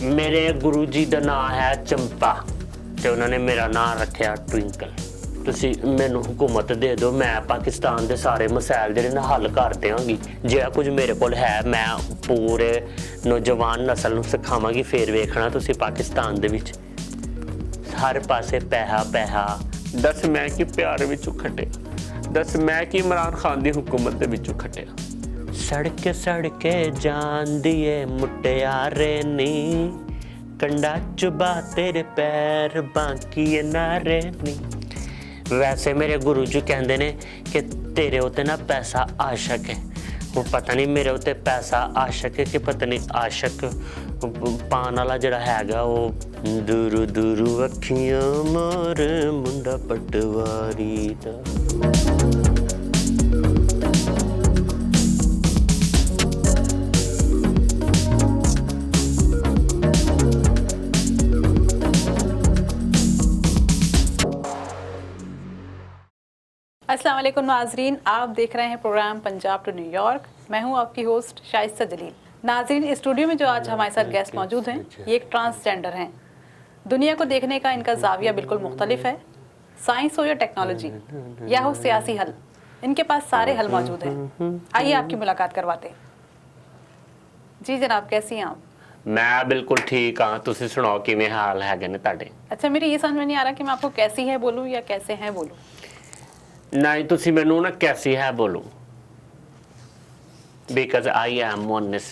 मेरे गुरु जी का नाम है चंपा तो उन्होंने मेरा नाम रखा ट्विंकल। ਤੁਸੀਂ ਮੈਨੂੰ हुकूमत दे दो, मैं पाकिस्तान के सारे मसैल ਜਿਹੜੇ ਨਾ हल कर देंगी। ਜਿਹੜਾ कुछ मेरे को है मैं पूरे नौजवान नस्ल ਨੂੰ ਸਿਖਾਵਾਂਗੀ। ਫਿਰ ਵੇਖਣਾ ਤੁਸੀਂ ਪਾਕਿस्तान ਦੇ ਵਿੱਚ हर पासे पैसा पैसा। दस मैं कि प्यार विचों खटिया, दस मैं कि इमरान खान की हुकूमत के विचों खटिया। सड़के सड़के जान दिए मुटियारे नी, कंडा चुबा तेरे पैर बाकी नारे नी। वैसे मेरे गुरु जी कहते ने कि तेरे उत्ते ना पैसा आशक है। वो पता नहीं मेरे उत्ते पैसा आशक है कि पता नहीं आशक पान वाला जड़ा हैगा वो दूरू दूरू अखियां मार मुंडा पटवारी दा। अस्सलाम वालेकुम नाजरीन, आप देख रहे हैं प्रोग्राम पंजाब टू न्यूयॉर्क। मैं हूं आपकी होस्ट शाइस्ता जलील। नाजरीन, स्टूडियो में जो आज हमारे साथ गेस्ट मौजूद हैं ये एक ट्रांसजेंडर हैं। दुनिया को देखने का इनका जाविया बिल्कुल मुख्तलिफ है। साइंस हो या टेक्नोलॉजी या हो सियासी हल, इनके पास सारे हल मौजूद हैं। आइए आपकी मुलाकात करवाते हैं। जी जनाब, कैसी हैं आप? मैं बिल्कुल ठीक हाँ, तुसी सुनाओ किवें हाल हैगे ने तुहाडे? अच्छा, मेरी ये समझ में नहीं आ रहा कि मैं आपको कैसी है बोलूँ या कैसे हैं बोलूँ। नहीं तुसी मैनू ना कैसी है बोलो, because I am Monis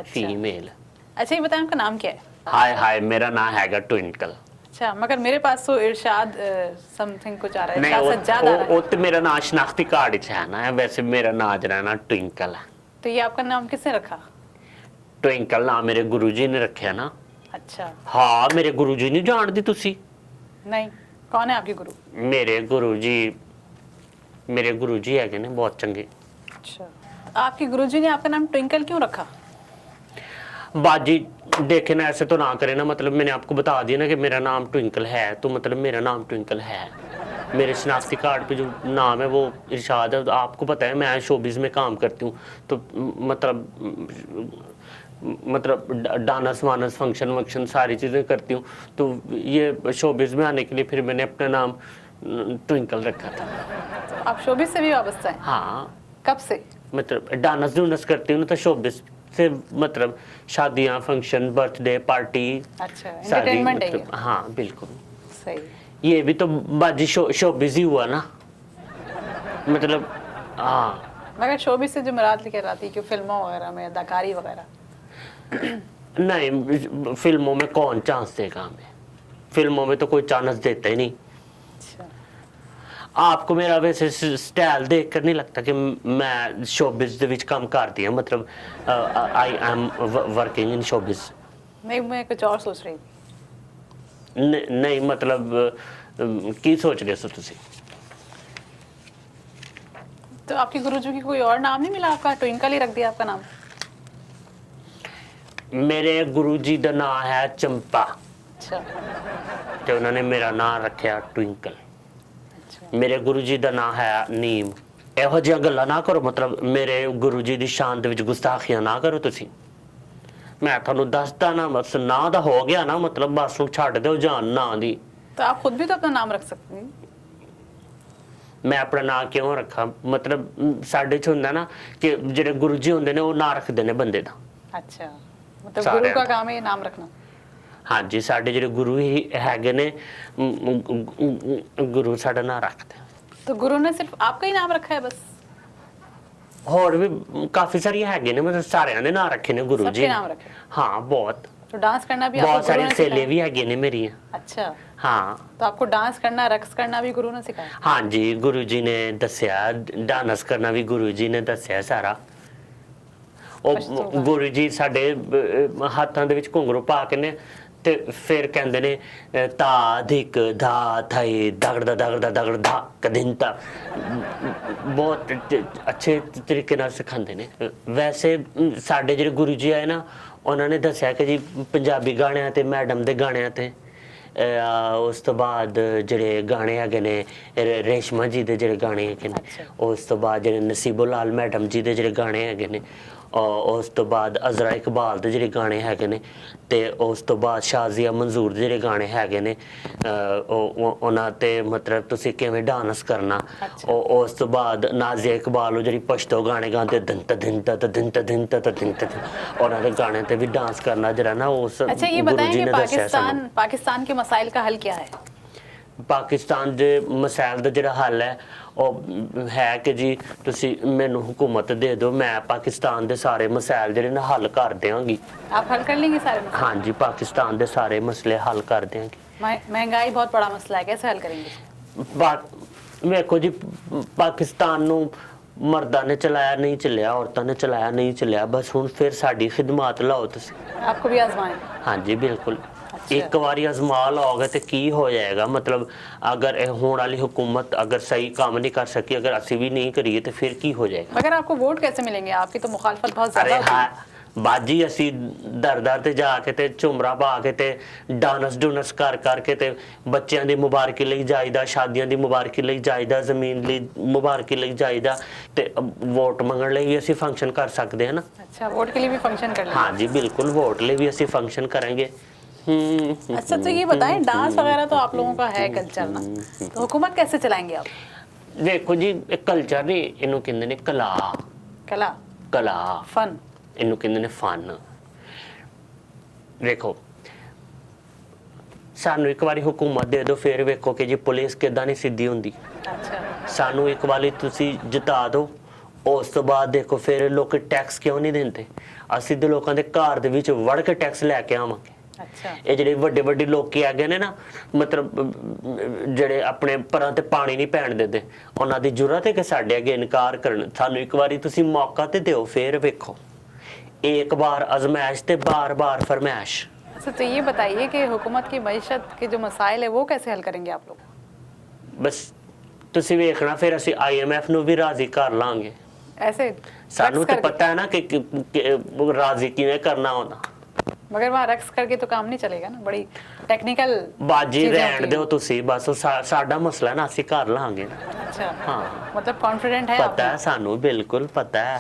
female. अच्छा ये बताएं आपका नाम क्या है? हाय हाय, मेरा नाम हैगा ट्विंकल। अच्छा, मगर मेरे पास तो इरशाद समथिंग कुछ आ रहा है। नहीं इरशाद सज्जाद आ रहा है। वो तो मेरा नाम शनाख्ती कार्ड च है ना, वैसे मेरा नाम जरा ना ट्विंकल है। तो ये आपका नाम किसने रखा? ट्विंकल नाम मेरे गुरुजी ने रखा ना। अच्छा। हाँ, मेरे गुरुजी नहीं जानती तुसी? नहीं, कौन है आपके गुरु? मेरे गुरुजी है ने बहुत चंगे। अच्छा, आपके गुरुजी ने आपका नाम ट्विंकल क्यों रखा? बाजी देखे ना, ऐसे तो ना करे ना, मतलब मैंने आपको बता दिया ना कि मेरा नाम ट्विंकल है, तो मतलब मेरा नाम ट्विंकल है। मेरे शनाख्ती कार्ड पे जो नाम है वो इरशाद है। आपको पता है मैं शोबिस में काम करती हूँ, तो मतलब डांस वानस फंक्शन वंक्शन सारी चीज़ें करती हूँ। तो ये शोबिस में आने के लिए फिर मैंने अपना नाम ट्विंकल रखा था। तो आप शोबिस से भी वाबस्ता हैं? हाँ। कब से? मतलब डांस डूनस करती हूँ ना, तो शोबिस से मतलब शादियाँ फंक्शन बर्थडे पार्टी। अच्छा, एंटरटेनमेंट है ये। हाँ बिल्कुल सही। ये भी तो बाजी शोबिस ही हुआ ना, मतलब हाँ। मगर शोबिस से जो मुराद लेकर आती है कि फिल्मों वगैरह में अदाकारी वगैरह। नहीं, फिल्मों में कौन चांस देगा हमें? फिल्मों में तो कोई चांस देता ही नहीं। अच्छा। आपको मेरा वैसे स्टाइल देख कर नहीं लगता कि मैं शोबिस दे विच काम करती हूँ? मतलब I am working in showbiz. नहीं, मैं कुछ और सोच रही थी। नहीं मतलब की सोच रहे हो तुसी? तो आपके गुरुजी की कोई और नाम नहीं मिला आपका? ट्विंकल ही रख दिया आपका नाम? मेरे गुरुजी का नाम है चंपा। अच्छा। तो उन्होंने मेरा नाम रखा ट्विंकल। अच्छा। मेरे गुरुजी का नाम है नीम। ਇਹੋ ਜਿਹੀਆਂ ਗੱਲਾਂ ਨਾ ਕਰੋ, मतलब मेरे गुरु जी की शान ਦੇ ਵਿੱਚ ਗੁਸਤਾਖੀਆਂ ਨਾ ਕਰੋ ਤੁਸੀਂ। मैं ਤੁਹਾਨੂੰ ਦੱਸਦਾ ਨਾ, ਬਸ ਨਾਂ ਦਾ ਹੋ ਗਿਆ ਨਾ, मतलब ਬਸ ਨੂੰ ਛੱਡ ਦਿਓ ਜਾਨ ਨਾਂ ਦੀ। तो आप खुद भी तो अपना नाम रख सकते हैं। मैं अपना ਨਾਂ ਕਿਉਂ ਰੱਖਾਂ? मतलब ਸਾਡੇ ਚ ਹੁੰਦਾ ਨਾ ਕਿ ਜਿਹੜੇ ਗੁਰੂ ਜੀ ਹੁੰਦੇ ਨੇ ਉਹ ਨਾਂ ਰੱਖਦੇ ਨੇ ਬੰਦੇ ਦਾ। अच्छा, मतलब गुरु का काम है ये नाम रखना। हाँ जी, साडे ਜਿਹੜੇ गुरु ही हैगे ने, गुरु साडा ਨਾਂ ਰੱਖਦੇ। तो गुरु ने सिर्फ आपका ही नाम रखा है बस? ਹੋਰ ਵੀ ਕਾਫੀ ਸਾਰੀ ਹੈਗੇ ਨੇ, मतलब ਸਾਰਿਆਂ ਦੇ ਨਾਂ ਰੱਖੇ ਨੇ ਗੁਰੂ ਜੀ। सबके नाम रखे? हाँ बहुत। तो डांस करना भी बहुत आपको गुरु सारी ने सहेली सिखाया? भी हैगे ने मेरियां। अच्छा। हाँ। तो आपको डांस करना रक्स करना भी गुरु ने सिखाया? हाँ जी, गुरु जी ने दसिया, डांस करना भी गुरु जी ने दसिया सारा। ਉਹ ਗੁਰੂ ਜੀ ਸਾਡੇ ਹੱਥਾਂ ਦੇ ਵਿੱਚ ਘੁੰਗਰੂ ਪਾ ਕੇ ਨੇ ਤੇ ਫਿਰ ਕਹਿੰਦੇ ਨੇ ਤਾ ਧਿਕ ਧਾ ਥਈ ਦਗੜ ਦਗੜ ਧਾ ਕਦਿੰਤਾ। ਬਹੁਤ ਅੱਛੇ ਤਰੀਕੇ ਨਾਲ ਸਿਖਾਉਂਦੇ ਨੇ। ਵੈਸੇ ਸਾਡੇ ਜਿਹੜੇ ਗੁਰੂ ਜੀ ਆਏ ਨਾ, ਉਹਨਾਂ ਨੇ ਦੱਸਿਆ ਕਿ ਜੀ ਪੰਜਾਬੀ ਗਾਣਿਆਂ ਤੇ ਮੈਡਮ ਦੇ ਗਾਣਿਆਂ ਤੇ ਉਸ ਤੋਂ ਬਾਅਦ ਜਿਹੜੇ ਗਾਣੇ ਹੈਗੇ ਨੇ ਰੇਸ਼ਮਾ ਜੀ ਦੇ ਜਿਹੜੇ ਗਾਣੇ ਹੈਗੇ ਨੇ, ਉਸ ਤੋਂ ਬਾਅਦ ਜਿਹੜੇ ਨਸੀਬੋ ਲਾਲ ਮੈਡਮ ਜੀ ਦੇ ਜਿਹੜੇ ਗਾਣੇ ਹੈਗੇ ਨੇ, ਉਸ ਤੋਂ ਬਾਅਦ ਅਜ਼ਰਾ ਇਕਬਾਲ ਦੇ ਜਿਹੜੇ ਗਾਣੇ ਹੈਗੇ ਨੇ, ਤੇ ਉਸ ਤੋਂ ਬਾਅਦ ਸ਼ਾਜ਼ੀਆ ਮਨਜ਼ੂਰ ਦੇ ਜਿਹੜੇ ਗਾਣੇ ਹੈਗੇ ਨੇ, ਉਹਨਾਂ ਤੇ ਮਤਲਬ ਤੁਸੀਂ ਕਿਵੇਂ ਡਾਂਸ ਕਰਨਾ। ਉਸ ਤੋਂ ਬਾਅਦ ਨਾਜ਼ੀਆ ਇਕਬਾਲ ਉਹ ਜਿਹੜੀ ਪਸ਼ਤੋ ਗਾਣੇ ਗਾਉਂਦੇ ਦਿਨ ਤ ਦਿਨ ਤ ਦਿਨ ਤ ਦਿਨ ਤ ਦਿਨ ਤ, ਉਹਨਾਂ ਦੇ ਗਾਣੇ ਤੇ ਵੀ ਡਾਂਸ करना जरा ना उस अच्छा ये बताएं कि पाकिस्तान के मसाइल का हल क्या है? पाकिस्तान ਦੇ ਮਸਾਇਲ ਦਾ ਜਿਹੜਾ ਹੱਲ ਹੈ ਉਹ ਹੈ ਕਿ ਜੀ ਤੁਸੀਂ ਮੈਨੂੰ ਹੁਕੂਮਤ ਦੇ ਦਿਓ, ਮੈਂ ਪਾਕਿस्तान ਦੇ ਸਾਰੇ ਮਸਾਇਲ ਜਿਹੜੇ ਨਾ ਹੱਲ ਕਰ ਦਿਆਂਗੀ। आप हल कर लेंगे सारे मसले? हाँ जी, पाकिस्तान ਦੇ ਸਾਰੇ ਮਸਲੇ ਹੱਲ ਕਰ ਦਿਆਂਗੀ। महंगाई बहुत बड़ा मसला है, कैसे हल करेंगे? ਵੇਖੋ ਜੀ, ਪਾਕਿस्तान ਨੂੰ ਮਰਦਾਂ ਨੇ ਚਲਾਇਆ ਨਹੀਂ ਚੱਲਿਆ, ਔਰਤਾਂ ਨੇ ਚਲਾਇਆ ਨਹੀਂ ਚੱਲਿਆ, ਬਸ ਹੁਣ ਫਿਰ ਸਾਡੀ ਖਿਦਮਤ ਲਾਓ ਤੁਸੀਂ। आपको भी आजमाएं? हाँ जी बिल्कुल। एक बारी आजमा लोगे तो की हो जाएगा, मतलब अगर होने वाली हुकूमत अगर सही काम नहीं कर सकी, अगर असी भी नहीं करिए तो फिर की हो जाएगा। मगर आपको वोट कैसे मिलेंगे? आपकी तो मुखालफत बहुत अरे ज्यादा हाँ बाजी, असी दर दर ते जाके ते झुमरा पा के ते डांस डूनस कर करके ते बच्चों की मुबारकी लई जाईदा, शादियों की मुबारकी लई जाईदा, जमीन लई मुबारकी लई जाईदा, ते वोट मंगण लई भी असी फंक्शन कर सकते हैं ना। अच्छा, वोट के लिए भी फंक्शन कर लेंगे? हाँ जी बिल्कुल, वोट लिए भी असी फंक्शन करेंगे। अच्छा, तो ये बताएं, डांस वगैरह तो आप लोगों का है कल्चर ना, तो हुकूमत कैसे चलाएंगे आप? देखो जी, कल्चर नहीं, इनू कहंदे ने कला। कला? कला फन? इनू कहंदे ने फन। देखो सानू एक बारी हुकूमत दे दो, फिर वेखो कि जी पुलिस किदां नहीं सीधी हुंदी। अच्छा, सानू एक बारी तुसी जिता दो, उस तो बाद देखो फिर लोग टैक्स क्यों नहीं देंदे। ਅਸੀਂ ਤੇ ਲੋਕਾਂ ਦੇ ਘਰ ਦੇ ਵਿੱਚ ਵੜ ਕੇ ਟੈਕਸ ਲੈ ਕੇ ਆਵਾਂਗੇ। अच्छा, ਇਹ ਜਿਹੜੇ ਵੱਡੇ ਵੱਡੇ ਲੋਕੀ ਹੈਗੇ ਨੇ ਨਾ, ਮਤਲਬ ਜਿਹੜੇ ਆਪਣੇ ਪਰਾਂ ਤੇ ਪਾਣੀ ਨਹੀਂ ਪੈਣ ਦਿੰਦੇ, ਉਹਨਾਂ ਦੀ ਜ਼ਰੂਰਤ ਹੈ ਕਿ ਸਾਡੇ ਅੱਗੇ ਇਨਕਾਰ ਕਰਨ। ਸਾਨੂੰ ਇੱਕ ਵਾਰੀ ਤੁਸੀਂ ਮੌਕਾ ਤੇ ਦਿਓ, ਫਿਰ ਵੇਖੋ। एक बार आजमाइश ते बार बार फरमाइश। अच्छा, तो ये बताइए कि हुकूमत की मईशत के जो मसाइल है वो कैसे हल करेंगे आप लोग? बस ਤੁਸੀਂ ਵੇਖਣਾ, ਫਿਰ ਅਸੀਂ IMF ਨੂੰ ਵੀ ਰਾਜ਼ੀ ਕਰ ਲਾਂਗੇ। ऐसे ਸਾਨੂੰ रक्स ਤਾਂ करके? ਪਤਾ ਹੈ ਨਾ ਕਿ ਰਾਜ਼ੀ ਕਿਵੇਂ ਕਰਨਾ ਹੁੰਦਾ। मगर वहाँ रक्स करके तो काम नहीं चलेगा ना, बड़ी टेक्निकल ਬਾਜੀ चीजें ਰਹਿਣ होती हैं। ਦਿਓ ਤੁਸੀਂ, ਬਸ ਸਾਡਾ ਮਸਲਾ ਨਾ ਅਸੀਂ ਕਰ ਲਾਂਗੇ। अच्छा, हाँ। मतलब कॉन्फिडेंट है ਪਤਾ ਹੈ ਸਾਨੂੰ, ਬਿਲਕੁਲ ਪਤਾ ਹੈ।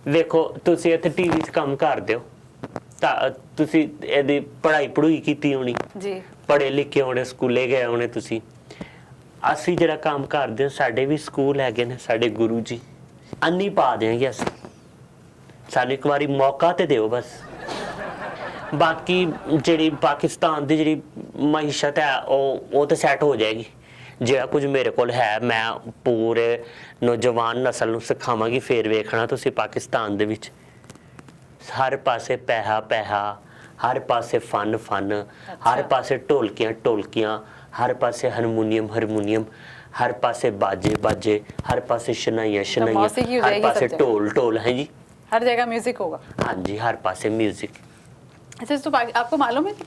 ਵੇਖੋ ਤੁਸੀਂ ਇੱਥੇ ਟੀਵੀ 'ਚ ਕੰਮ ਕਰਦੇ ਹੋ, ਤਾਂ ਤੁਸੀਂ ਇਹਦੀ ਪੜ੍ਹਾਈ ਕੀਤੀ ਹੋਣੀ, जी? ਪੜ੍ਹੇ ਲਿਖੇ ਹੋਣੇ, ਸਕੂਲੇ ਗਏ ਹੋਣੇ ਤੁਸੀਂ। ਅਸੀਂ ਜਿਹੜਾ ਕੰਮ ਕਰਦੇ ਹਾਂ, ਸਾਡੇ ਵੀ ਸਕੂਲ ਹੈਗੇ ਨੇ, ਸਾਡੇ ਗੁਰੂ ਜੀ ਅੰਨੀ ਪਾ ਦੇਣਗੇ ਅਸੀਂ। ਸਾਨੂੰ ਇੱਕ ਵਾਰੀ ਮੌਕਾ ਤੇ ਦਿਓ ਬਸ। ਬਾਕੀ ਜਿਹੜੀ ਪਾਕਿਸਤਾਨ ਦੀ ਜਿਹੜੀ ਮਈਸ਼ਤ ਹੈ ਉਹ ਤਾਂ ਸੈੱਟ ਹੋ ਜਾਏਗੀ। ਜਿਹੜਾ ਕੁਝ ਮੇਰੇ ਕੋਲ ਹੈ ਮੈਂ ਪੂਰੇ ਨੌਜਵਾਨ ਨਸਲ ਨੂੰ ਸਿਖਾਵਾਂਗੀ। ਫਿਰ ਵੇਖਣਾ ਤੁਸੀਂ ਪਾਕਿਸਤਾਨ ਦੇ ਵਿੱਚ ਹਰ ਪਾਸੇ ਪੈਸਾ, ਹਰ ਪਾਸੇ ਫਨ, ਹਰ ਪਾਸੇ ਢੋਲਕੀਆਂ, ਹਰ ਪਾਸੇ ਹਾਰਮੋਨੀਅਮ, ਹਰ ਪਾਸੇ ਬਾਜੇ, ਹਰ ਪਾਸੇ ਸ਼ਨਾਈਆਂ, मौसीकी हो हर जाएगी पासे सब जगह। ढोल है जी। हर जगह म्यूजिक होगा? हाँ जी, हर पासे म्यूजिक। अच्छा, तो आपको मालूम है कि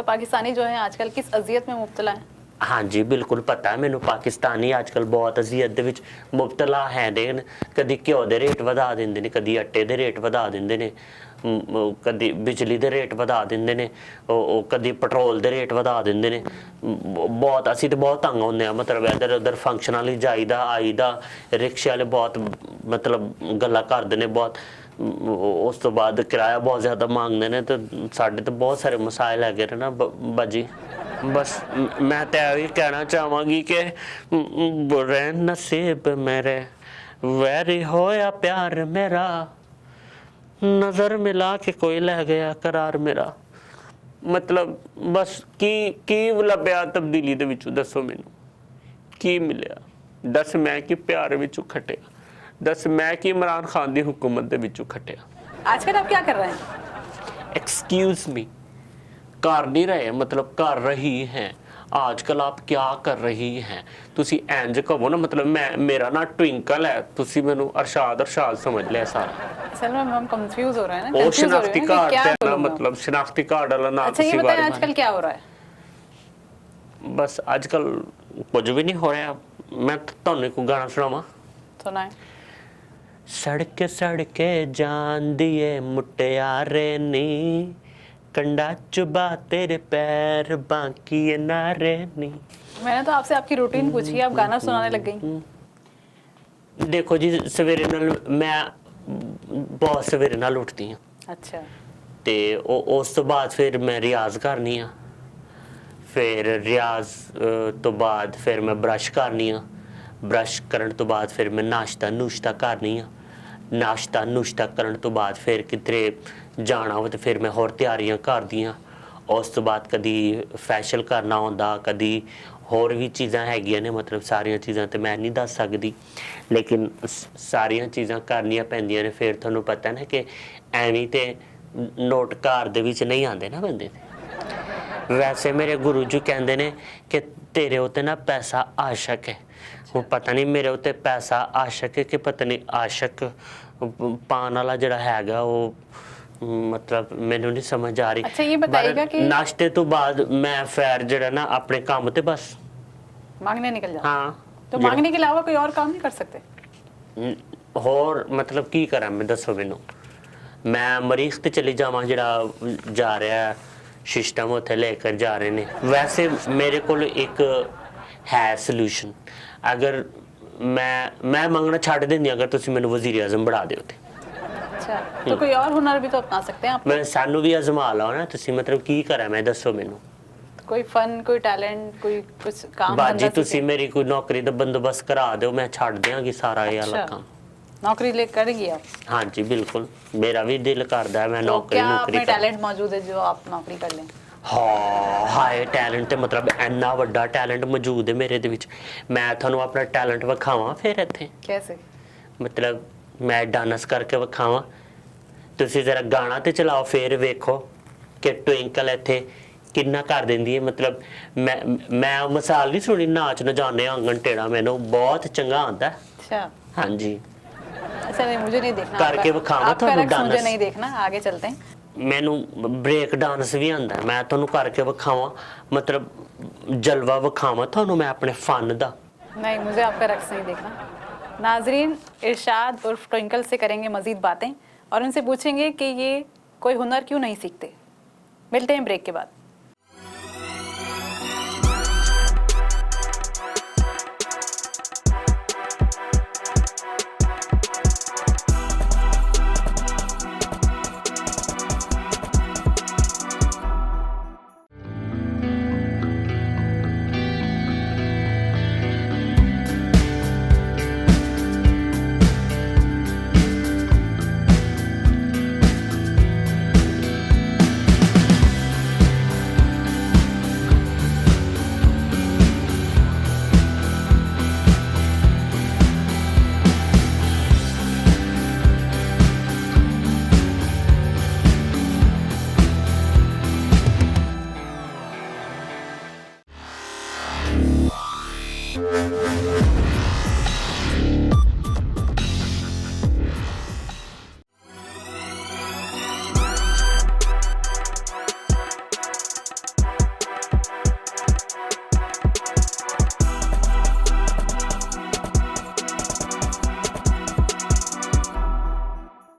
पाकिस्तानी जो है आजकल किस अजियत में मुब्तला है? हाँ जी बिल्कुल पता है मैनू। पाकिस्तानी आजकल बहुत अजियत दे विच मुबतला है ने। कदी घ्यो दे रेट वधा दिंदे ने, कदी आटे दे रेट वधा दिंदे ने, कदी बिजली दे रेट वधा दिंदे ने, कदी पेट्रोल दे रेट वधा दिंदे ने। बहुत असी तो बहुत तंग होंदे आ, मतलब इधर उधर फंक्शनां लई जाईदा आईदा, रिक्शे वाले बहुत मतलब गल्लां करदे ने बहुत। उस तो बाद किराया बहुत ज़्यादा मांगते हैं, तो साढ़े तो बहुत सारे मसाइल है ना बाजी। बस मैं तो यही कहना चाहवागी कि बुरे नसीब मेरे, वैरी होया प्यार मेरा, नज़र मिला के कोई ले गया करार मेरा। मतलब बस की लभ्या तब्दीली दे विचों, दसो मैनू की मिलिया? दस मैं कि प्यार विचों खटिया? दस मैं कि इमरान खान की हुकूमत दे विचों खटिया? आजकल आप क्या कर रहे हैं? एक्सक्यूज मी, कर नहीं रहे, मतलब कर रही हैं। आजकल आप क्या कर रही हैं? तुसी इंज कहो ना, मतलब मैं मेरा ना ट्विंकल है, तुसी मैनू अरशाद समझ लिया सारा। असल में हम कंफ्यूज हो रहे हैं ना, ओ confuse हो रहे शनाख्ती हैं कि कार्ड क्या है ना, बोलूं मैं? मतलब शनाख्ती कार्ड वाला ना। अच्छा, ये बताएं आजकल क्या हो रहा है? बस आजकल कुछ भी नहीं हो रहा। मैं तुहानू एक गाना सुनावां? सुनाएं। सड़के सड़के जान दिए मुटियारे नी, कंडा चुबा तेरे पैर बाकी नारे नी। मैंने तो आपसे आपकी रूटीन पूछी है, आप गाना सुनाने लग गई। देखो जी, सवेरे नाल मैं ਬਹੁਤ ਸਵੇਰੇ ਨਾਲ ਉੱਠਦੀ ਹਾਂ ਅੱਛਾ ਤੇ ਉਸ ਤੋਂ ਬਾਅਦ ਫਿਰ ਮੈਂ ਰਿਆਜ਼ ਕਰਨੀ ਆ। ਫਿਰ ਰਿਆਜ਼ ਤੋਂ ਬਾਅਦ ਫਿਰ ਮੈਂ ਬ੍ਰਸ਼ ਕਰਨੀ ਆ। ਬ੍ਰਸ਼ ਕਰਨ ਤੋਂ ਬਾਅਦ ਫਿਰ ਮੈਂ ਨਾਸ਼ਤਾ ਨੁਸ਼ਤਾ ਕਰਨੀ ਆ। ਨਾਸ਼ਤਾ ਨੁਸ਼ਤਾ ਕਰਨ ਤੋਂ ਬਾਅਦ ਫਿਰ ਕਿਧਰੇ ਜਾਣਾ ਹੋਵੇ ਤੇ ਫਿਰ ਮੈਂ ਹੋਰ ਤਿਆਰੀਆਂ ਕਰਦੀ ਹਾਂ। ਉਸ ਤੋਂ ਬਾਅਦ ਕਦੀ ਫੈਸ਼ਲ ਕਰਨਾ ਹੁੰਦਾ, ਕਦੀ ਹੋਰ ਵੀ ਚੀਜ਼ਾਂ ਹੈਗੀਆਂ ਨੇ, ਮਤਲਬ ਸਾਰੀਆਂ ਚੀਜ਼ਾਂ ਤੇ ਮੈਂ ਨਹੀਂ ਦੱਸ ਸਕਦੀ, ਲੇਕਿਨ ਸਾਰੀਆਂ ਚੀਜ਼ਾਂ ਕਰਨੀਆਂ ਪੈਂਦੀਆਂ ਨੇ। ਫਿਰ ਤੁਹਾਨੂੰ ਪਤਾ ਨਾ ਕਿ ਐਵੇਂ ਤੇ ਨੋਟ ਘਰ ਦੇ ਵਿੱਚ ਨਹੀਂ ਆਉਂਦੇ ਨਾ ਬੰਦੇ ਦੇ। ਵੈਸੇ ਮੇਰੇ ਗੁਰੂ ਜੀ ਕਹਿੰਦੇ ਨੇ ਕਿ ਤੇਰੇ ਉੱਤੇ ਨਾ ਪੈਸਾ ਆਸ਼ਕ ਹੈ। ਹੁਣ ਪਤਾ ਨਹੀਂ ਮੇਰੇ ਉੱਤੇ ਪੈਸਾ ਆਸ਼ਕ ਹੈ ਕਿ ਪਤਾ ਨਹੀਂ ਆਸ਼ਕ ਪਾਣ ਵਾਲਾ ਜਿਹੜਾ ਹੈਗਾ ਉਹ मतलब मैनू नहीं समझ आ रही। अच्छा ये बताइएगा कि नाश्ते तो बाद मैं फिर जरा ना अपने काम ते बस मांगने निकल जाओ। हाँ तो मांगने के अलावा कोई और काम नहीं कर सकते? होर मतलब की करा मैं दसो मैनू। मैं मरीज ते चली जावां जरा जा रहा सिस्टम उत्थे लेकर जा रहे ने। वैसे मेरे को एक है सोल्यूशन, अगर मैं मंगना छड्ड देंदी अगर तुसीं मैनू वज़ीर आज़म बना दिओ ते। अच्छा तो कोई और हुनर भी तो अपना सकते हैं आप। मैं सानू भी आजमा लाओ ना तुसीं, मतलब की करा मैं दसो मैनू। कोई फन कोई टैलेंट कोई कुछ काम बाजी तुसीं मेरी कोई नौकरी दा बंदोबस्त करा दिओ, मैं छड्ड देंगी सारा ये वाला काम। नौकरी ले करेंगी आप? हाँ जी बिल्कुल, मेरा भी दिल करदा है मैं तो नौकरी क्या नौकरी आपमें टैलेंट मौजूद है जो आप नौकरी कर लें? हाँ हाय टैलेंट ते मतलब इन्ना वड्डा टैलेंट मौजूद है मेरे दे विच। मैं तुहानू अपना टैलेंट विखावां फिर इत्थे। कैसे? मतलब मैं डांस करके विखावां, तुसीं जरा गाना ते चलाओ फिर वेखो कि ट्विंकल इत्थे किन्ना कर देंदी है। मतलब मैं मिसाल नहीं सुनी, नाच नजाने आंगन टेढ़ा मैनू बहुत चंगा आंदा है। अच्छा हाँ जी ऐसा नहीं, मुझे नहीं देखना करके विखावां आपका तुहानू रक्स मुझे डांस। नहीं देखना, आगे चलते हैं। मैनू ब्रेक डांस भी आंदा है, मैं तुहानू करके विखावां, मतलब जलवा विखावां तुहानू मैं अपने फन दा। नहीं मुझे आपका रक्स नहीं देखना। नाजरीन इरशाद उर्फ ट्विंकल से करेंगे मजीद बातें और उनसे पूछेंगे कि ये कोई हुनर क्यों नहीं सीखते। मिलते हैं ब्रेक के बाद।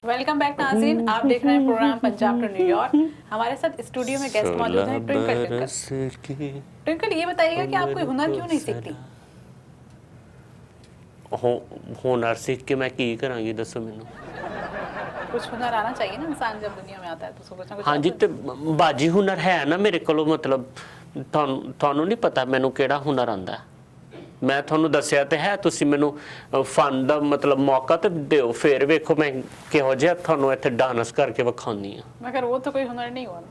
वेलकम बैक नाज़रीन, आप देख रहे हैं प्रोग्राम पंजाब टू न्यूयॉर्क। हमारे साथ स्टूडियो में गेस्ट मौजूद हैं ट्विंकल। ट्विंकल ये बताइएगा कि आप कोई हुनर क्यों नहीं सीखती? हुनर सीख के मैं की करांगी दसो मैनू। कुछ हुनर आना चाहिए ना, इंसान जब दुनिया में आता है तो उसको कुछ ना कुछ। हाँ जी ते बाजी हुनर है ना मेरे को, मतलब थानू नहीं पता मैनू केड़ा हुनर आंदा है। मैं थानू दस्सिया ते है, तुसी मैनू फन दा मतलब मौका ते दिओ, फिर वेखो मैं किहो जिहा थानू इत्थे डांस करके विखाउंदी हां। मगर वो तो कोई हुनर नहीं हुआ ना।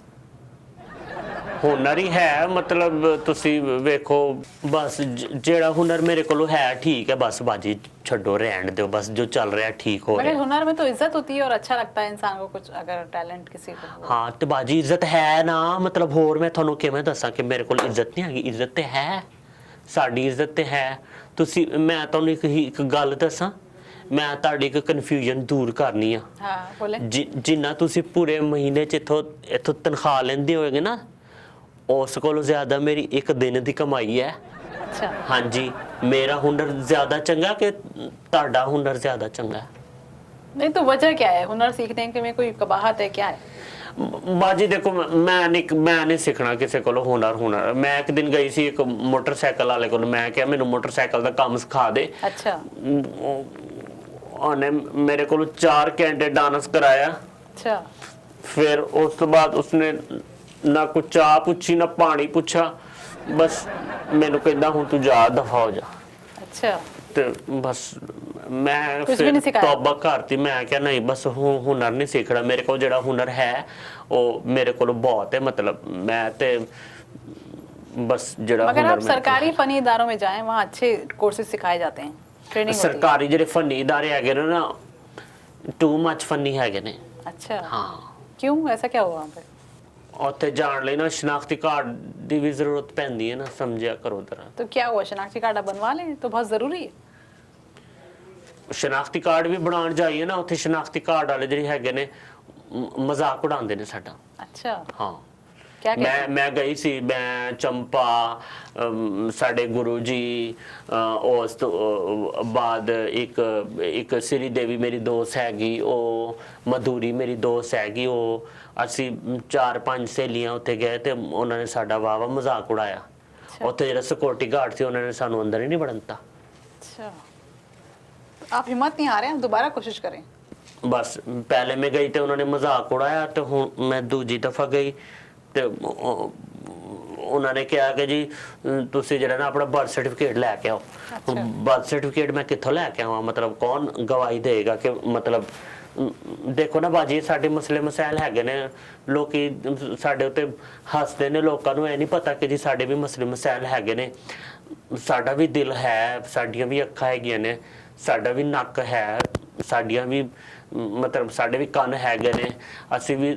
हुनर ही है, मतलब तुसी वेखो बस जेड़ा हुनर मेरे कोल है ठीक है, बस बाजी छड्डो रहन दो, बस जो चल रहा है ठीक हो रहा है। मगर हुनर में तो इज्जत होती है और अच्छा लगता है इंसान को कुछ अगर टैलेंट किसी को हो। हाँ तो बाजी इज्जत है ना, मतलब होर मैं थानू किवें दस्सां कि मेरे कोल इज्जत नहीं हैगी? इज्जत ते है, साडी इज्जत ते है। तुसी मैं तुहानू एक गल दस्सां, मैं तुहाडी एक कन्फ्यूजन दूर करनी आ। हाँ बोले। जिन्ना तुसी पूरे महीने च इथों तनख्वाह लेंदे होगे ना, उस कोलों ज्यादा मेरी एक दिन दी कमाई है। अच्छा हाँ जी, मेरा हुनर ज्यादा चंगा कि तुहाडा हुनर ज्यादा चंगा है? नहीं तो वजह क्या है हुनर सीखने के में, कोई कबाहत है क्या है? बाजी देखो मैं नहीं सीखना किसी को हुनर। मैं एक दिन गई सी एक मोटरसाइकिल वाले को, मैं क्या मैनू मोटरसाइकिल का काम सिखा दे। अच्छा ਉਹਨੇ ਮੇਰੇ ਕੋਲ 4 ਘੰਟੇ ਡਾਂਸ ਕਰਾਇਆ। अच्छा ਫਿਰ ਉਸ ਤੋਂ ਬਾਅਦ ਉਸਨੇ ਨਾ ਕੁਝ ਚਾਹ ਪੁੱਛੀ ਨਾ ਪਾਣੀ ਪੁੱਛਾ, ਬਸ ਮੈਨੂੰ ਕਹਿੰਦਾ ਹੁਣ ਤੂੰ ਜਾ, ਦਫਾ ਹੋ ਜਾ। अच्छा ਤੇ ਬਸ ਮੈਂ ਕੁਛ ਵੀ ਫਿਰ ਨਹੀਂ ਸਿਖਾਇਆ? ਤੌਬਾ ਕਰਤੀ। ਮੈਂ ਕਿਹਾ ਨਹੀਂ, ਬਸ ਹੁਨਰ ਨਹੀਂ ਸਿੱਖਣਾ, ਮੇਰੇ ਕੋਲ ਜਿਹੜਾ ਹੁਨਰ ਹੈ ਉਹ ਮੇਰੇ ਕੋਲ ਬਹੁਤ ਹੈ, मतलब मैं ਤੇ बस ਜਿਹੜਾ मगर ਹੁਨਰ आप सरकारी फनी इदारों में जाएं, वहाँ अच्छे कोर्सेज सिखाए जाते हैं, ट्रेनिंग होती है। ਸਰਕਾਰੀ ਜਿਹੜੇ ਫਨੀ ادارے ਹੈਗੇ ਨੇ ਨਾ, ਟੂ ਮੱਚ ਫਨੀ ਹੈਗੇ ਨੇ। अच्छा ਹਾਂ, क्यों, ऐसा क्या हुआ वहाँ पे? ਉੱਥੇ ਜਾਣ ਲਈ ਨਾ ਸ਼ਨਾਖਤੀ ਕਾਰਡ ਦੀ ਵੀ ਜ਼ਰੂਰਤ ਪੈਂਦੀ ਹੈ ਨਾ, ਸਮਝਿਆ ਕਰੋ ਜਰਾ। तो क्या हुआ, शनाख्ती कार्ड आप बनवा लें, तो बहुत ज़रूरी है। ਸ਼ਨਾਖਤੀ ਕਾਰਡ ਵੀ ਬਣਾਉਣ ਜਾਈਏ ਨਾ, ਉੱਥੇ ਸ਼ਨਾਖਤੀ ਕਾਰਡ ਵਾਲੇ ਜਿਹੜੇ ਹੈਗੇ ਨੇ ਮਜ਼ਾਕ ਉਡਾਉਂਦੇ ਨੇ ਸਾਡਾ। अच्छा ਹਾਂ, क्या कहते ਮੈਂ ਗਈ ਸੀ, ਮੈਂ ਚੰਪਾ, ਸਾਡੇ ਗੁਰੂ ਜੀ, ਉਸ ਤੋਂ ਬਾਅਦ ਇੱਕ ਸ੍ਰੀ ਦੇਵੀ ਮੇਰੀ ਦੋਸਤ ਹੈਗੀ, ਉਹ ਮਧੂਰੀ ਮੇਰੀ ਦੋਸਤ ਹੈਗੀ, ਉਹ ਅਸੀਂ 4-5 ਸਹੇਲੀਆਂ ਉੱਥੇ ਗਏ ਤੇ ਉਹਨਾਂ ਨੇ ਸਾਡਾ ਵਾਵਾ ਮਜ਼ਾਕ ਉਡਾਇਆ। ਉੱਥੇ ਜਿਹੜਾ ਸਿਕਿਉਰਿਟੀ ਗਾਰਡ ਸੀ ਉਹਨਾਂ ਨੇ ਸਾਨੂੰ ਅੰਦਰ ਹੀ ਨਹੀਂ ਵੜਨ ਦਿੱਤਾ। अच्छा तो आप हिम्मत नहीं आ रहे हैं, आप दोबारा कोशिश करें। ਬਸ ਪਹਿਲੇ ਮੈਂ ਗਈ ਤੇ ਉਹਨਾਂ ਨੇ ਮਜ਼ਾਕ ਉਡਾਇਆ, ਤੇ ਹੁਣ ਮੈਂ ਦੂਜੀ ਦਫਾ ਗਈ ਤੇ ਉਹਨਾਂ ਨੇ ਕਿਹਾ ਕਿ ਜੀ ਤੁਸੀਂ ਜਿਹੜਾ ਨਾ ਆਪਣਾ ਬਰਥ ਸਰਟੀਫਿਕੇਟ ਲੈ ਕੇ ਆਓ। ਬਰਥ ਸਰਟੀਫਿਕੇਟ ਮੈਂ ਕਿੱਥੋਂ ਲੈ ਕੇ ਆਵਾਂ, मतलब ਕੌਣ ਗਵਾਹੀ ਦੇਗਾ ਕਿ मतलब ਦੇਖੋ ਨਾ ਬਾਜੀ, ਸਾਡੇ ਮਸਲੇ ਮਸਾਇਲ ਹੈਗੇ ਨੇ, ਲੋਕੀ ਸਾਡੇ ਉੱਤੇ ਹੱਸਦੇ ਨੇ, ਲੋਕਾਂ ਨੂੰ ਇਹ ਨਹੀਂ ਪਤਾ ਕਿ ਜੀ ਸਾਡੇ ਵੀ ਮਸਲੇ ਮਸਾਇਲ ਹੈਗੇ ਨੇ, ਸਾਡਾ ਵੀ ਦਿਲ ਹੈ, ਸਾਡੀਆਂ ਵੀ ਅੱਖਾਂ ਹੈਗੀਆਂ ਨੇ, ਸਾਡਾ ਵੀ ਨੱਕ ਹੈ, ਸਾਡੀਆਂ ਵੀ मतलब ਸਾਡੇ ਵੀ ਕੰਨ ਹੈਗੇ ਨੇ, ਅਸੀਂ ਵੀ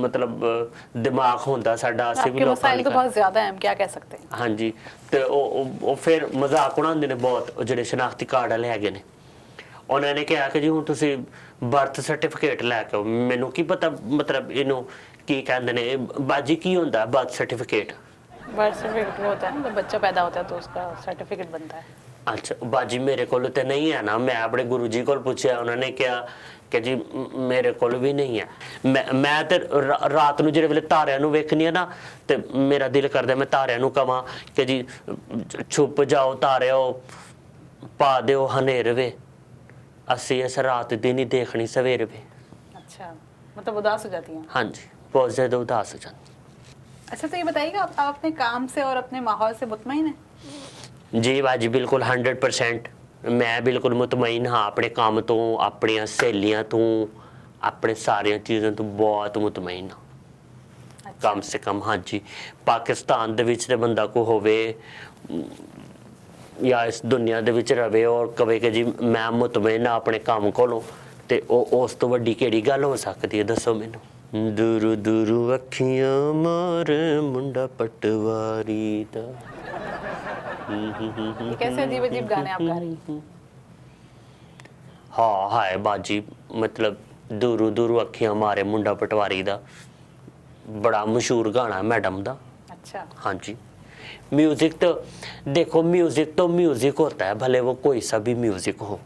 मतलब ਦਿਮਾਗ ਹੁੰਦਾ ਸਾਡਾ, ਅਸੀਂ ਵੀ आपके ਲੋਕਾਂ मसाइल तो ਦੀ। बहुत ज़्यादा हैं, हम क्या कह सकते हैं। ਹਾਂਜੀ, ਤੇ ਉਹ ਫਿਰ ਮਜ਼ਾਕ ਉਡਾਉਂਦੇ ਨੇ ਬਹੁਤ, ਉਹ ਜਿਹੜੇ ਸ਼ਨਾਖਤੀ ਕਾਰਡ ਵਾਲੇ ਹੈਗੇ ਨੇ। ਉਹਨਾਂ ਨੇ ਕਿਹਾ ਕਿ ਜੀ ਹੁਣ ਤੁਸੀਂ ਬਰਥ ਸਰਟੀਫਿਕੇਟ ਲੈ ਕੇ ਆਓ। ਮੈਨੂੰ ਕੀ ਪਤਾ मतलब ਇਹਨੂੰ ਕੀ ਕਹਿੰਦੇ ਨੇ ਬਾਜੀ, ਕੀ ਹੁੰਦਾ ਬਰਥ ਸਰਟੀਫਿਕੇਟ? बर्थ सर्टिफिकेट वो होता है ना, जब बच्चा पैदा होता है तो उसका सर्टिफिकेट बनता है। ਅੱਛਾ ਬਾਜੀ, ਮੇਰੇ ਕੋਲ ਤੇ ਨਹੀਂ ਹੈ ਨਾ। ਮੈਂ ਆਪਣੇ ਗੁਰੂ ਜੀ ਕੋਲ ਪੁੱਛਿਆ, ਉਹਨਾਂ ਨੇ ਕਿਹਾ ਕਿ ਜੀ ਮੇਰੇ ਕੋਲ ਵੀ ਨਹੀਂ ਹੈ। ਮੈਂ ਤੇ ਰਾਤ ਨੂੰ ਜਿਹੜੇ ਵੇਲੇ ਤਾਰਿਆਂ ਨੂੰ ਵੇਖਣੀ ਆ ਨਾ, ਤੇ ਮੇਰਾ ਦਿਲ ਕਰਦਾ ਮੈਂ ਤਾਰਿਆਂ ਨੂੰ ਕਵਾਂ ਕਿ ਜੀ ਛੁਪ ਜਾਓ ਤਾਰਿਓ, ਪਾ ਦਿਓ ਹਨੇਰ ਵੇ, ਅਸੀਂ ਇਸ ਰਾਤ ਦੀ ਨਹੀਂ ਦੇਖਣੀ ਸਵੇਰ ਵੇ। अच्छा मतलब उदास हो जाती हैं। ਹਾਂਜੀ, ਬਹੁਤ ਜ਼ਿਆਦਾ ਉਦਾਸ ਹੋ ਜਾਂਦੀ। अच्छा तो ये बताइएगा, आप अपने काम से और अपने माहौल से मुतमईन हैं? ਜੀ ਬਾਜੀ, ਬਿਲਕੁਲ 100% ਮੈਂ ਬਿਲਕੁਲ ਮੁਤਮਈਨ ਹਾਂ ਆਪਣੇ ਕੰਮ ਤੋਂ, ਆਪਣੀਆਂ ਸਹੇਲੀਆਂ ਤੋਂ, ਆਪਣੇ ਸਾਰੀਆਂ ਚੀਜ਼ਾਂ ਤੋਂ ਬਹੁਤ ਮੁਤਮਈਨ ਹਾਂ। ਕਮ ਸੇ ਕਮ ਹਾਂਜੀ, ਪਾਕਿਸਤਾਨ ਦੇ ਵਿੱਚ ਤੇ ਬੰਦਾ ਕੋ ਹੋਵੇ ਜਾਂ ਇਸ ਦੁਨੀਆ ਦੇ ਵਿੱਚ ਰਵੇ ਔਰ ਕਵੇ ਕਿ ਜੀ ਮੈਂ ਮੁਤਮਈਨ ਹਾਂ ਆਪਣੇ ਕੰਮ ਕੋਲੋਂ, ਤੇ ਉਹ ਉਸ ਤੋਂ ਵੱਡੀ ਕਿਹੜੀ ਗੱਲ ਹੋ ਸਕਦੀ ਹੈ, ਦੱਸੋ ਮੈਨੂੰ। ਦੂਰੂ ਦੂਰੂ ਅੱਖੀਆਂ ਮਾਰੇ ਮੁੰਡਾ ਪਟਵਾਰੀ ਦਾ। ये कैसे अजीब अजीब गाने आप गा रही हैं? ਹਾਂ ਹਾਏ ਬਾਜੀ, मतलब ਦੂਰੂ ਦੂਰੂ ਅੱਖੀਆਂ ਮਾਰੇ ਮੁੰਡਾ ਪਟਵਾਰੀ ਦਾ ਬੜਾ ਮਸ਼ਹੂਰ ਗਾਣਾ मैडम ਦਾ। अच्छा हाँ जी, म्यूजिक तो देखो, म्यूजिक तो म्यूजिक होता है, भले वो कोई सा भी म्यूजिक हो,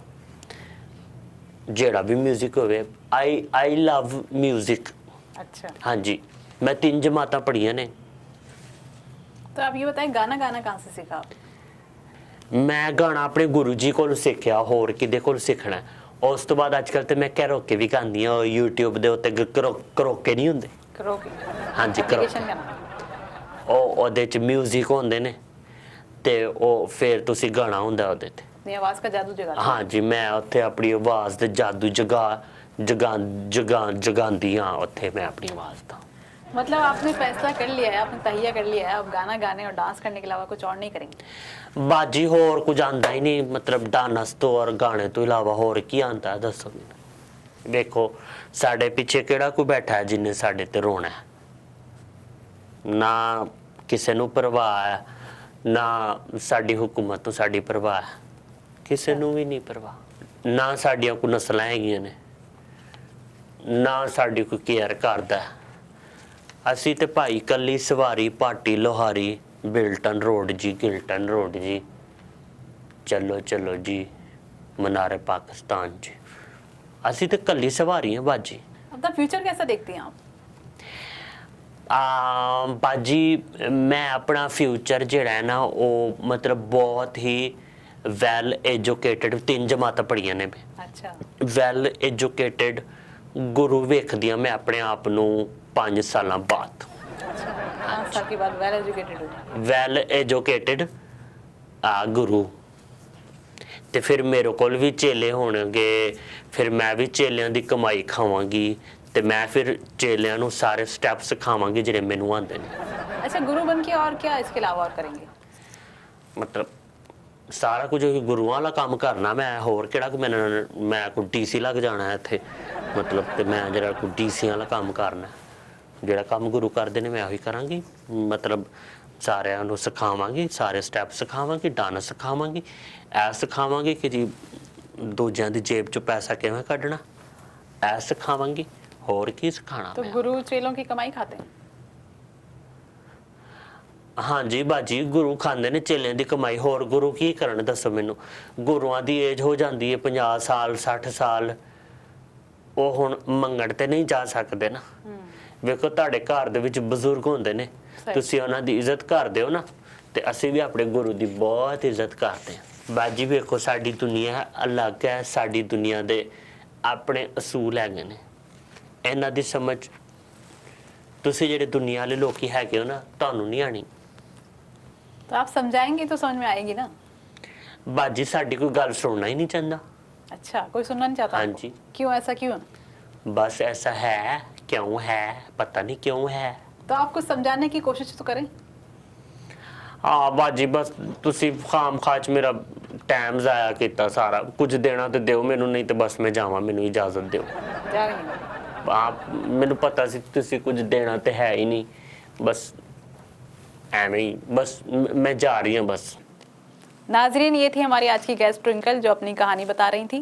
जेड़ा भी म्यूजिक होवे। I love music. अच्छा हाँ जी, मैं 3 जमातां पढ़ियां ने। तो आप ये बताएं, गाना गाना कहाँ से सीखा आप? मैं गाना अपने गुरु जी को सीखा, होर किदे कोल सीखना। उस तो बाद अजकल तो मैं कैरोके भी गांदी हाँ, यूट्यूब दे उत्ते करोके नहीं हुंदे। करोके? हाँ जी, एप्लीकेशन का नाम? ਉਹਦੇ ਚ म्यूजिक ਹੁੰਦੇ ਨੇ ਤੇ ਉਹ ਫਿਰ ਤੁਸੀਂ ਗਾਣਾ ਹੁੰਦਾ ਉਹਦੇ ਤੇ। अपनी आवाज़ का जादू जगा। हाँ जी, मैं ਉੱਥੇ ਆਪਣੀ ਆਵਾਜ਼ ਦੇ ਜਾਦੂ ਜਗਾਉਂਦੀ ਹਾਂ ਉੱਥੇ ਮੈਂ ਆਪਣੀ ਆਵਾਜ਼ ਦਾ। मतलब आपने फैसला कर लिया है, आपने तहिया कर लिया है, अब गाना गाने और डांस करने के अलावा कुछ और नहीं करेंगे? ਬਾਜੀ ਹੋਰ ਕੁਝ ਆਂਦਾ ਹੀ ਨਹੀਂ, मतलब ਡਾਂਸ ਤੋਂ ਔਰ ਗਾਣੇ ਤੋਂ ਇਲਾਵਾ ਹੋਰ ਕੀ ਆਂਦਾ ਹੈ, ਦੱਸੋ ਮੈਨੂੰ। ਵੇਖੋ ਸਾਡੇ ਪਿੱਛੇ ਕਿਹੜਾ ਕੋਈ ਬੈਠਾ ਹੈ ਜਿੰਨੇ ਸਾਡੇ ਤੇ ਰੋਣਾ ਹੈ? ਨਾ ਕਿਸੇ ਨੂੰ ਪਰਵਾਹ ਹੈ, ਨਾ ਸਾਡੀ ਹੁਕੂਮਤ ਤੋਂ ਸਾਡੀ ਪਰਵਾਹ ਹੈ, ਕਿਸੇ ਨੂੰ ਵੀ ਨਹੀਂ ਪਰਵਾਹ। ਨਾ ਸਾਡੀਆਂ ਕੋਈ ਨਸਲਾਂ ਹੈਗੀਆਂ ਨੇ, ਨਾ ਸਾਡੀ ਕੋਈ ਕੇਅਰ ਕਰਦਾ। ਅਸੀਂ ਤੇ ਭਾਈ ਕੱਲੀ ਸਵਾਰੀ ਪਾਟੀ ਲੋਹਾਰੀ, ਬਿਲਟਨ ਰੋਡ ਜੀ, ਗਿਲਟਨ ਰੋਡ ਜੀ, ਚਲੋ ਚਲੋ ਜੀ ਮਨਾਰੇ ਪਾਕਿस्तान जी। ਅਸੀਂ ਤੇ ਕੱਲੀ ਸਵਾਰੀ ਹਾਂ ਬਾਜੀ। अपना फ्यूचर कैसा देखती हैं आप? ਬਾਜੀ ਮੈਂ ਆਪਣਾ ਫਿਊਚਰ ਜਿਹੜਾ ਹੈ ਨਾ ਉਹ मतलब ਬਹੁਤ ਹੀ ਵੈਲ ਐਜੂਕੇਟਡ 3 ਜਮਾਤਾਂ ਪੜ੍ਹੀਆਂ ਨੇ ਮੈਂ। अच्छा ਵੈਲ ਐਜੂਕੇਟਡ ਗੁਰੂ ਵੇਖਦੀਆਂ ਮੈਂ ਆਪਣੇ ਆਪ ਨੂੰ 5 ਸਾਲਾਂ ਬਾਅਦ। 5 साल के बाद वेल एजुकेटेड हो। ਵੈਲ ਐਜੂਕੇਟਡ ਗੁਰੂ। ਤੇ ਫਿਰ ਮੇਰੇ ਕੋਲ ਵੀ ਚੇਲੇ ਹੋਣਗੇ, ਫਿਰ ਮੈਂ ਵੀ ਚੇਲਿਆਂ ਦੀ ਕਮਾਈ ਖਾਵਾਂਗੀ ਤੇ ਮੈਂ ਫਿਰ ਚੇਲਿਆਂ ਨੂੰ ਸਾਰੇ ਸਟੈਪ ਸਿਖਾਵਾਂਗੀ ਜਿਹੜੇ ਮੈਨੂੰ ਆਉਂਦੇ ਨੇ। अच्छा गुरु बन के और क्या इसके अलावा और करेंगे? ਮਤਲਬ ਸਾਰਾ ਕੁਝ ਉਹੀ ਗੁਰੂਆਂ ਵਾਲਾ ਕੰਮ ਕਰਨਾ ਮੈਂ, ਹੋਰ ਕਿਹੜਾ ਕੋਈ ਮੈਂ ਕੋਈ ਡੀਸੀ ਲੱਗ ਜਾਣਾ ਇੱਥੇ ਮਤਲਬ। ਤੇ ਮੈਂ ਜਿਹੜਾ ਕੋਈ ਡੀਸੀ ਵਾਲਾ ਕੰਮ ਕਰਨਾ, ਜਿਹੜਾ ਕੰਮ ਗੁਰੂ ਕਰਦੇ ਨੇ ਮੈਂ ਉਹੀ ਕਰਾਂਗੀ। ਮਤਲਬ ਸਾਰਿਆਂ ਨੂੰ ਸਿਖਾਵਾਂਗੀ, ਸਾਰੇ ਸਟੈਪ ਸਿਖਾਵਾਂਗੀ, ਡਾਂਸ ਸਿਖਾਵਾਂਗੀ, ਐ ਸਿਖਾਵਾਂਗੀ ਕਿ ਜੀ ਦੂਜਿਆਂ ਦੀ ਜੇਬ ਚੋਂ ਪੈਸਾ ਕਿਵੇਂ ਕੱਢਣਾ, ਐ ਸਿਖਾਵਾਂਗੀ। ਹੋਰ ਕੀ ਸਿਖਾਣਾ तो ਮੈਂ। गुरु चेलों की कमाई खाते हैं। ਹਾਂਜੀ ਬਾਜੀ, ਗੁਰੂ ਖਾਂਦੇ ਨੇ ਚੇਲਿਆਂ ਦੀ ਕਮਾਈ। ਹੋਰ ਗੁਰੂ ਕੀ ਕਰਨ ਦੱਸੋ ਮੈਨੂੰ। ਗੁਰੂਆਂ ਦੀ ਏਜ ਹੋ ਜਾਂਦੀ ਹੈ 50 ਸਾਲ 60 ਸਾਲ, ਉਹ ਹੁਣ ਮੰਗਣ ਤੇ ਨਹੀਂ ਜਾ ਸਕਦੇ ਨਾ। ਵੇਖੋ ਤੁਹਾਡੇ ਘਰ ਦੇ ਵਿੱਚ ਬਜ਼ੁਰਗ ਹੁੰਦੇ ਨੇ, ਤੁਸੀਂ ਉਹਨਾਂ ਦੀ ਇੱਜ਼ਤ ਕਰਦੇ ਹੋ ਨਾ, ਤੇ ਅਸੀਂ ਵੀ ਆਪਣੇ ਗੁਰੂ ਦੀ ਬਹੁਤ ਇੱਜ਼ਤ ਕਰਦੇ ਹਾਂ। ਬਾਜੀ ਵੇਖੋ ਸਾਡੀ ਦੁਨੀਆ ਅਲੱਗ ਹੈ, ਸਾਡੀ ਦੁਨੀਆ ਦੇ ਆਪਣੇ ਅਸੂਲ ਹੈਗੇ ਨੇ, ਇਹਨਾਂ ਦੀ ਸਮਝ ਤੁਸੀਂ ਜਿਹੜੇ ਦੁਨੀਆ ਵਾਲੇ ਲੋਕੀ ਹੈਗੇ ਹੋ ਨਾ, ਤੁਹਾਨੂੰ ਨਹੀਂ ਆਣੀ। तो आप समझाएंगे तो समझ में आएगी ना। ਬਾਜੀ ਸਾਡੀ ਕੋਈ ਗੱਲ ਸੁਣਨਾ ਹੀ ਨਹੀਂ ਚਾਹੁੰਦਾ। अच्छा कोई सुनना नहीं चाहता हाँ आपको? जी। क्यों ऐसा क्यों? बस ऐसा है, क्यों है पता नहीं क्यों है। तो आप कुछ समझाने की कोशिश तो करें। हाँ बाजी बस ਤੁਸੀਂ ਖਾਮ ਖਾਚ ਮੇਰਾ ਟਾਈਮ ਜ਼ਾਇਆ ਕੀਤਾ ਸਾਰਾ ਕੁਝ। ਦੇਣਾ ਤੇ ਦਿਓ ਮੈਨੂੰ, ਨਹੀਂ ਤੇ ਬਸ ਮੈਂ ਜਾਵਾਂ, ਮੈਨੂੰ ਇਜਾਜ਼ਤ ਦਿਓ। जा रही हैं। ਆਪ ਮੈਨੂੰ ਪਤਾ ਸੀ ਤੁਸੀਂ ਕੁਝ ਦੇਣਾ ਤੇ ਹੈ ਹੀ ਨਹੀਂ, ਬਸ ਐਵੇਂ ਹੀ ਬਸ ਮੈਂ ਜਾ रही हूँ बस। नाजरीन, ये थी हमारी आज की गेस्ट ट्विंकल जो अपनी कहानी बता रही थी।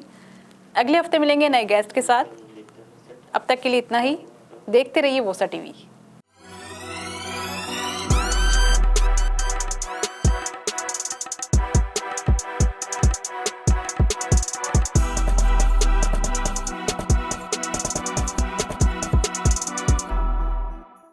अगले हफ्ते मिलेंगे नए गेस्ट के साथ। अब तक के लिए इतना ही। देखते रहिए वोसा टीवी।